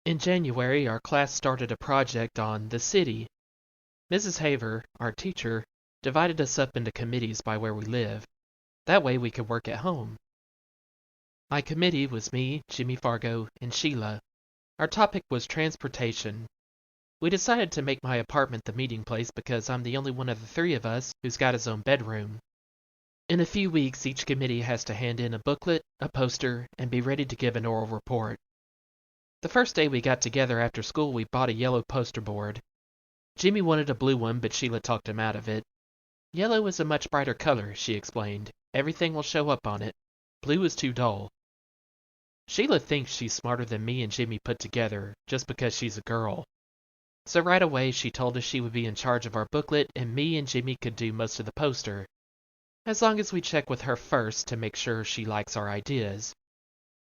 In January, our class started a project on the city. Mrs. Haver, our teacher, divided us up into committees by where we live. That way we could work at home. My committee was me, Jimmy Fargo, and Sheila. Our topic was transportation. We decided to make my apartment the meeting place because I'm the only one of the three of us who's got his own bedroom. In a few weeks, each committee has to hand in a booklet, a poster, and be ready to give an oral report. The first day we got together after school, we bought a yellow poster board. Jimmy wanted a blue one, but Sheila talked him out of it. Yellow is a much brighter color, she explained. Everything will show up on it. Blue is too dull. Sheila thinks she's smarter than me and Jimmy put together, just because she's a girl. So right away she told us she would be in charge of our booklet and me and Jimmy could do most of the poster, as long as we check with her first to make sure she likes our ideas.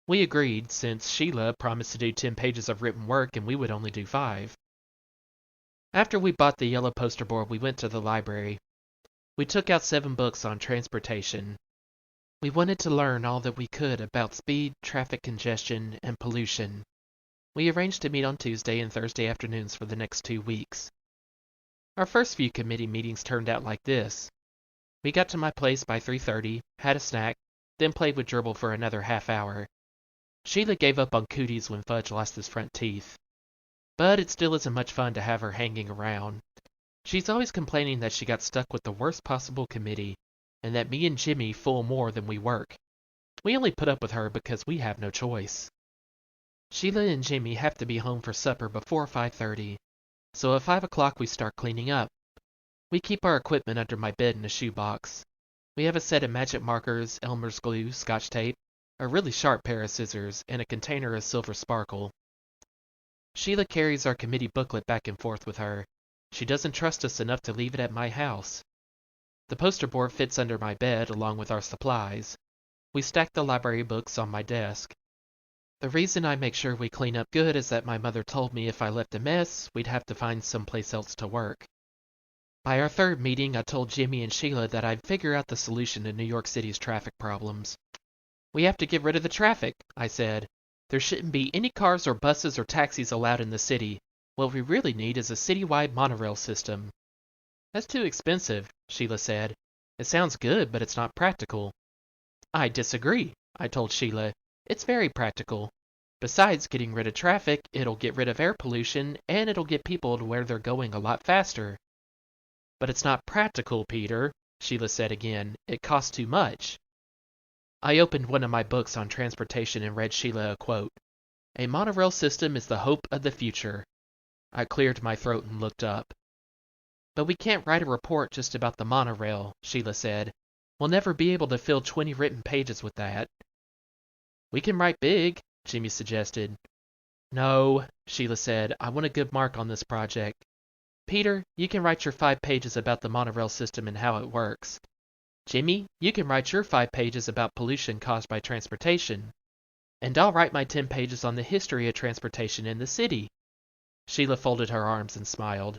We agreed, since Sheila promised to do 10 pages of written work and we would only do 5. After we bought the yellow poster board, we went to the library. We took out 7 books on transportation. We wanted to learn all that we could about speed, traffic congestion, and pollution. We arranged to meet on Tuesday and Thursday afternoons for the next 2 weeks. Our first few committee meetings turned out like this. We got to my place by 3:30, had a snack, then played with Gerbil for another half hour. Sheila gave up on cooties when Fudge lost his front teeth. But it still isn't much fun to have her hanging around. She's always complaining that she got stuck with the worst possible committee, and that me and Jimmy fool more than we work. We only put up with her because we have no choice. Sheila and Jimmy have to be home for supper before 5:30, so at 5 o'clock we start cleaning up. We keep our equipment under my bed in a shoebox. We have a set of magic markers, Elmer's glue, Scotch tape, a really sharp pair of scissors, and a container of silver sparkle. Sheila carries our committee booklet back and forth with her. She doesn't trust us enough to leave it at my house. The poster board fits under my bed along with our supplies. We stack the library books on my desk. The reason I make sure we clean up good is that my mother told me if I left a mess, we'd have to find someplace else to work. By our third meeting, I told Jimmy and Sheila that I'd figure out the solution to New York City's traffic problems. We have to get rid of the traffic, I said. There shouldn't be any cars or buses or taxis allowed in the city. What we really need is a citywide monorail system. That's too expensive, Sheila said. It sounds good, but it's not practical. I disagree, I told Sheila. It's very practical. Besides getting rid of traffic, it'll get rid of air pollution, and it'll get people to where they're going a lot faster. But it's not practical, Peter, Sheila said again. It costs too much. I opened one of my books on transportation and read Sheila a quote. A monorail system is the hope of the future. I cleared my throat and looked up. But we can't write a report just about the monorail, Sheila said. We'll never be able to fill 20 written pages with that. We can write big, Jimmy suggested. No, Sheila said. I want a good mark on this project. Peter, you can write your 5 pages about the monorail system and how it works. Jimmy, you can write your 5 pages about pollution caused by transportation. And I'll write my 10 pages on the history of transportation in the city. Sheila folded her arms and smiled.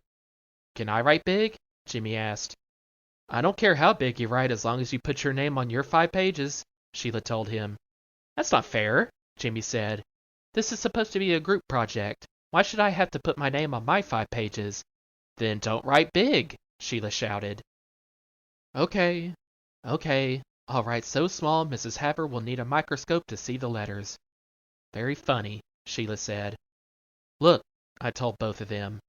Can I write big? Jimmy asked. I don't care how big you write as long as you put your name on your 5 pages, Sheila told him. That's not fair, Jimmy said. This is supposed to be a group project. Why should I have to put my name on my 5 pages? Then don't write big, Sheila shouted. Okay, I'll write so small Mrs. Haver will need a microscope to see the letters. Very funny, Sheila said. Look, I told both of them.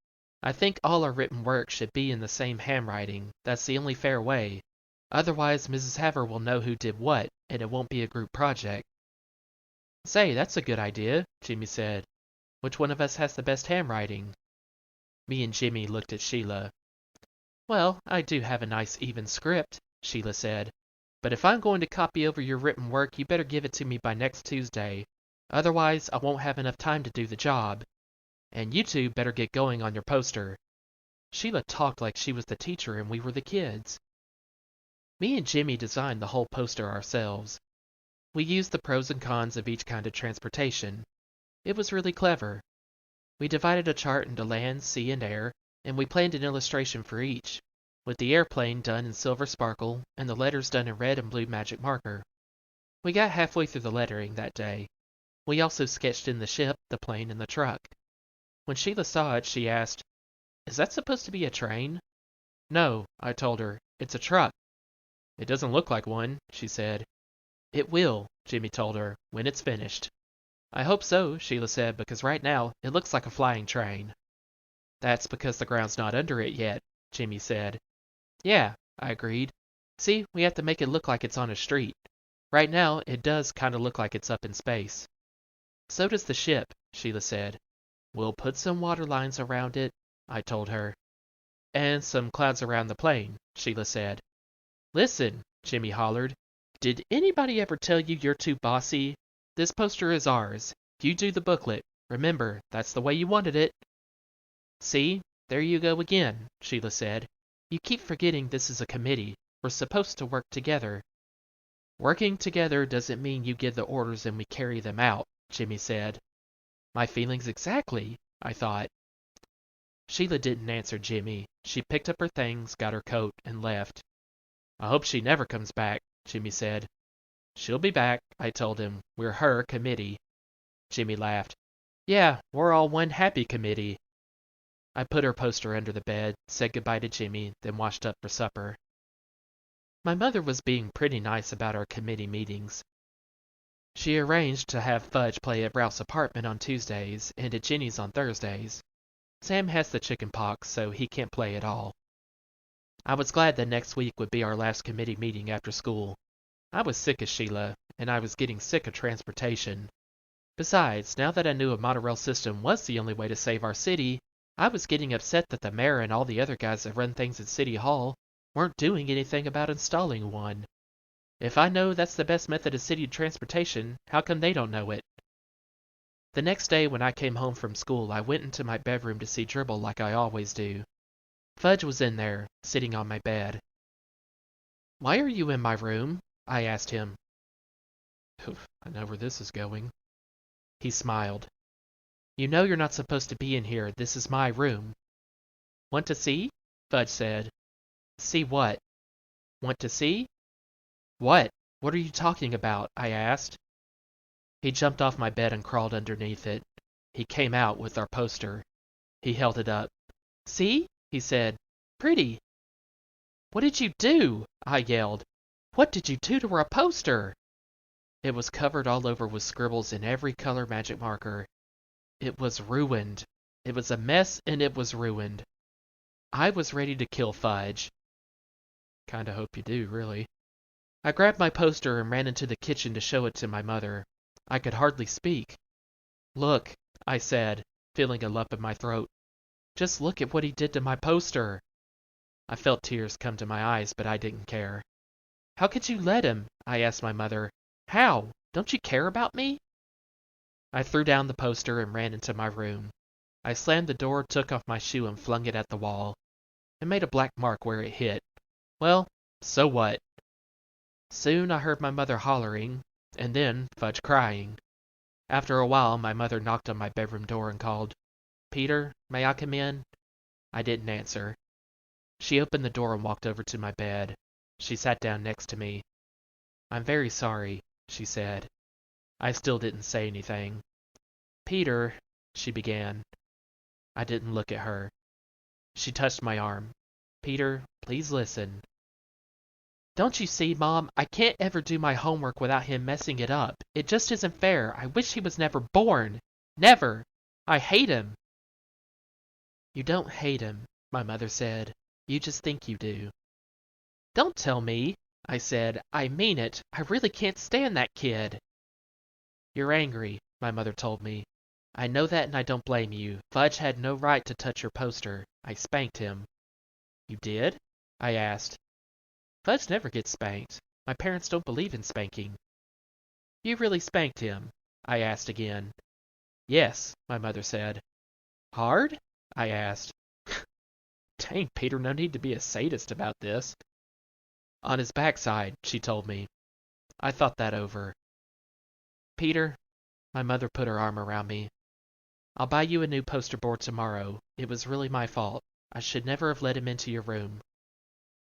I think all our written work should be in the same handwriting. That's the only fair way. Otherwise, Mrs. Haver will know who did what, and it won't be a group project. Say, that's a good idea, Jimmy said. Which one of us has the best handwriting? Me and Jimmy looked at Sheila. Well, I do have a nice even script, Sheila said. But if I'm going to copy over your written work, you better give it to me by next Tuesday. Otherwise, I won't have enough time to do the job. And you two better get going on your poster. Sheila talked like she was the teacher and we were the kids. Me and Jimmy designed the whole poster ourselves. We used the pros and cons of each kind of transportation. It was really clever. We divided a chart into land, sea, and air, and we planned an illustration for each, with the airplane done in silver sparkle and the letters done in red and blue magic marker. We got halfway through the lettering that day. We also sketched in the ship, the plane, and the truck. When Sheila saw it, she asked, "Is that supposed to be a train?" "No," I told her. "It's a truck." "It doesn't look like one," she said. "It will," Jimmy told her, "when it's finished." "I hope so," Sheila said, "because right now it looks like a flying train." "That's because the ground's not under it yet," Jimmy said. "Yeah," I agreed. "See, we have to make it look like it's on a street. Right now, it does kind of look like it's up in space." "So does the ship," Sheila said. "We'll put some water lines around it," I told her. "And some clouds around the plane," Sheila said. "Listen," Jimmy hollered. "Did anybody ever tell you you're too bossy? This poster is ours. You do the booklet. Remember, that's the way you wanted it." "See, there you go again," Sheila said. "You keep forgetting this is a committee. We're supposed to work together." "Working together doesn't mean you give the orders and we carry them out," Jimmy said. My feelings exactly, I thought. Sheila didn't answer Jimmy. She picked up her things, got her coat, and left. "I hope she never comes back," Jimmy said. "She'll be back," I told him. "We're her committee." Jimmy laughed. "Yeah, we're all one happy committee." I put her poster under the bed, said goodbye to Jimmy, then washed up for supper. My mother was being pretty nice about our committee meetings. She arranged to have Fudge play at Ralph's apartment on Tuesdays and at Jenny's on Thursdays. Sam has the chicken pox, so he can't play at all. I was glad that next week would be our last committee meeting after school. I was sick of Sheila, and I was getting sick of transportation. Besides, now that I knew a monorail system was the only way to save our city, I was getting upset that the mayor and all the other guys that run things at City Hall weren't doing anything about installing one. If I know that's the best method of city transportation, how come they don't know it? The next day when I came home from school, I went into my bedroom to see Dribble like I always do. Fudge was in there, sitting on my bed. "Why are you in my room?" I asked him. I know where this is going. He smiled. "You know you're not supposed to be in here. This is my room." "Want to see?" Fudge said. "See what?" "Want to see?" "What? What are you talking about?" I asked. He jumped off my bed and crawled underneath it. He came out with our poster. He held it up. "See?" he said. "Pretty." "What did you do?" I yelled. "What did you do to our poster?" It was covered all over with scribbles in every color magic marker. It was ruined. It was a mess and it was ruined. I was ready to kill Fudge. Kinda hope you do, really. I grabbed my poster and ran into the kitchen to show it to my mother. I could hardly speak. "Look," I said, feeling a lump in my throat. "Just look at what he did to my poster." I felt tears come to my eyes, but I didn't care. "How could you let him?" I asked my mother. "How? Don't you care about me?" I threw down the poster and ran into my room. I slammed the door, took off my shoe, and flung it at the wall. It made a black mark where it hit. Well, so what? Soon I heard my mother hollering, and then Fudge crying. After a while, my mother knocked on my bedroom door and called, "Peter, may I come in?" I didn't answer. She opened the door and walked over to my bed. She sat down next to me. "I'm very sorry," she said. I still didn't say anything. "Peter," she began. I didn't look at her. She touched my arm. "Peter, please listen." "Don't you see, Mom? I can't ever do my homework without him messing it up. It just isn't fair. I wish he was never born. Never. I hate him." "You don't hate him," my mother said. "You just think you do." "Don't tell me," I said. "I mean it. I really can't stand that kid." "You're angry," my mother told me. "I know that and I don't blame you. Fudge had no right to touch your poster. I spanked him." "You did?" I asked. "Fudge never gets spanked. My parents don't believe in spanking." "You really spanked him?" I asked again. "Yes," my mother said. "Hard?" I asked. Dang, Peter, no need to be a sadist about this. "On his backside," she told me. I thought that over. "Peter," my mother put her arm around me. "I'll buy you a new poster board tomorrow. It was really my fault. I should never have let him into your room."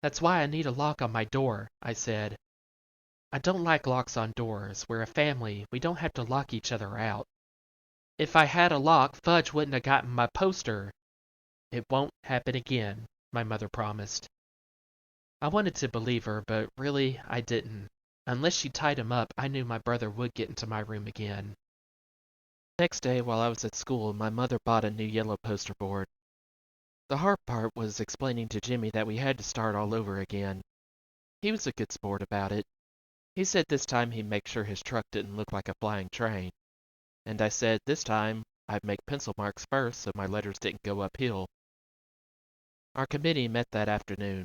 "That's why I need a lock on my door," I said. "I don't like locks on doors. We're a family. We don't have to lock each other out." If I had a lock, Fudge wouldn't have gotten my poster. It won't happen again, my mother promised. I wanted to believe her, but really I didn't. Unless she tied him up, I knew my brother would get into my room again. Next day, while I was at school, my mother bought a new yellow poster board. The hard part was explaining to Jimmy that we had to start all over again. He was a good sport about it. He said this time he'd make sure his truck didn't look like a flying train. And I said this time I'd make pencil marks first so my letters didn't go uphill. Our committee met that afternoon.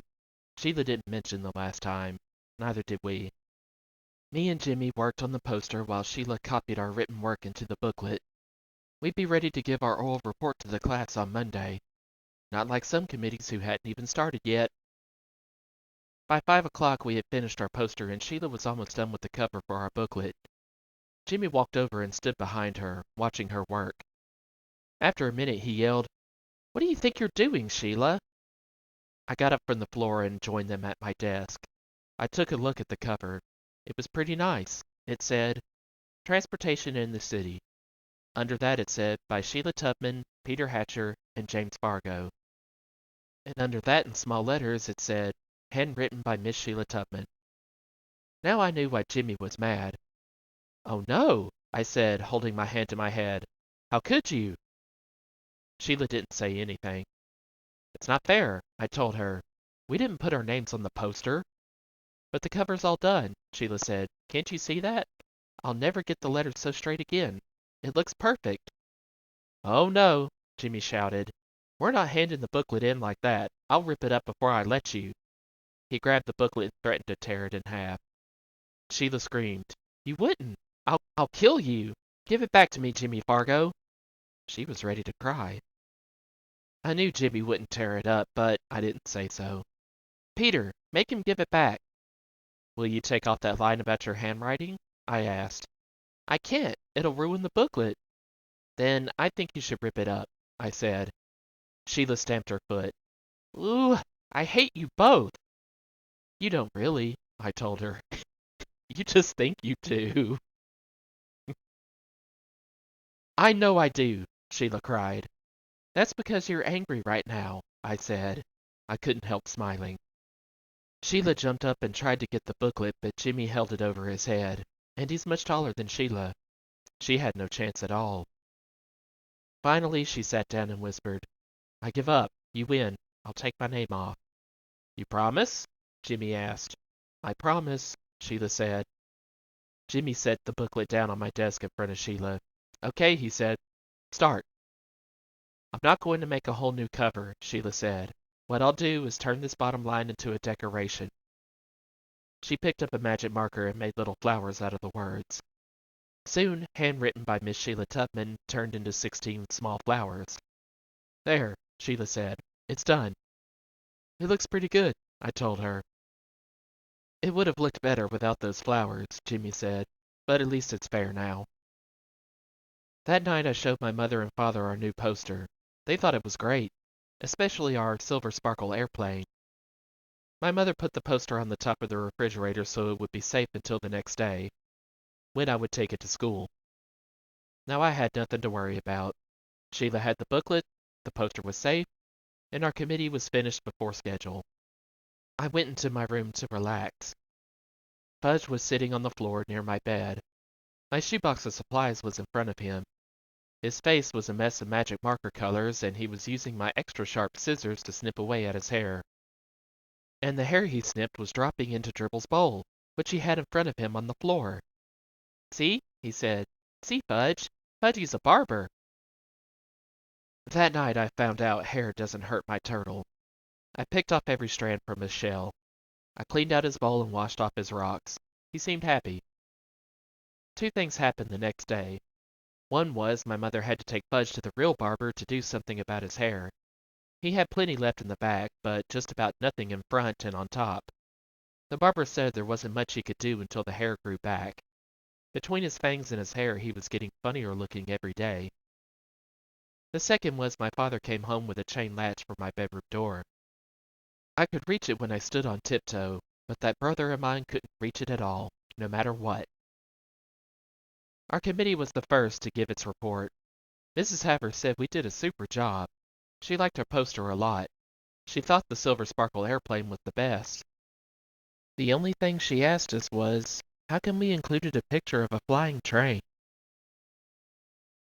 Sheila didn't mention the last time. Neither did we. Me and Jimmy worked on the poster while Sheila copied our written work into the booklet. We'd be ready to give our oral report to the class on Monday. Not like some committees who hadn't even started yet. By 5 o'clock we had finished our poster and Sheila was almost done with the cover for our booklet. Jimmy walked over and stood behind her, watching her work. After a minute he yelled, "What do you think you're doing, Sheila?" I got up from the floor and joined them at my desk. I took a look at the cover. It was pretty nice. It said, "Transportation in the City." Under that it said, "By Sheila Tubman, Peter Hatcher, and James Fargo." And under that in small letters it said, "Handwritten by Miss Sheila Tubman." Now I knew why Jimmy was mad. "Oh no," I said, holding my hand to my head. "How could you?" Sheila didn't say anything. "It's not fair," I told her. "We didn't put our names on the poster." "But the cover's all done," Sheila said. "Can't you see that? I'll never get the letters so straight again. It looks perfect." "Oh no," Jimmy shouted. "We're not handing the booklet in like that. I'll rip it up before I let you." He grabbed the booklet and threatened to tear it in half. Sheila screamed, "You wouldn't! I'll kill you! Give it back to me, Jimmy Fargo!" She was ready to cry. I knew Jimmy wouldn't tear it up, but I didn't say so. "Peter, make him give it back." "Will you take off that line about your handwriting?" I asked. "I can't. It'll ruin the booklet." "Then I think you should rip it up," I said. Sheila stamped her foot. "Ooh, I hate you both." "You don't really," I told her. "You just think you do." "I know I do," Sheila cried. "That's because you're angry right now," I said. I couldn't help smiling. Sheila jumped up and tried to get the booklet, but Jimmy held it over his head, and he's much taller than Sheila. She had no chance at all. Finally, she sat down and whispered, "I give up. You win. I'll take my name off." "You promise?" Jimmy asked. "I promise," Sheila said. Jimmy set the booklet down on my desk in front of Sheila. "Okay," he said. "Start." "I'm not going to make a whole new cover," Sheila said. "What I'll do is turn this bottom line into a decoration." She picked up a magic marker and made little flowers out of the words. Soon, handwritten by Miss Sheila Tubman turned into 16 small flowers. "There," Sheila said. "It's done." "It looks pretty good," I told her. "It would have looked better without those flowers," Jimmy said, "but at least it's fair now." That night I showed my mother and father our new poster. They thought it was great, especially our silver sparkle airplane. My mother put the poster on the top of the refrigerator so it would be safe until the next day, when I would take it to school. Now I had nothing to worry about. Sheila had the booklet, the poster was safe, and our committee was finished before schedule. I went into my room to relax. Fudge was sitting on the floor near my bed. My shoebox of supplies was in front of him. His face was a mess of magic marker colors, and he was using my extra sharp scissors to snip away at his hair. And the hair he snipped was dropping into Dribble's bowl, which he had in front of him on the floor. "See?" he said. "See, Fudge? Fudgy's a barber." That night I found out hair doesn't hurt my turtle. I picked off every strand from his shell. I cleaned out his bowl and washed off his rocks. He seemed happy. Two things happened the next day. One was my mother had to take Fudge to the real barber to do something about his hair. He had plenty left in the back, but just about nothing in front and on top. The barber said there wasn't much he could do until the hair grew back. Between his fangs and his hair, he was getting funnier looking every day. The second was my father came home with a chain latch for my bedroom door. I could reach it when I stood on tiptoe, but that brother of mine couldn't reach it at all, no matter what. Our committee was the first to give its report. Mrs. Haver said we did a super job. She liked our poster a lot. She thought the Silver Sparkle airplane was the best. The only thing she asked us was, how come we included a picture of a flying train?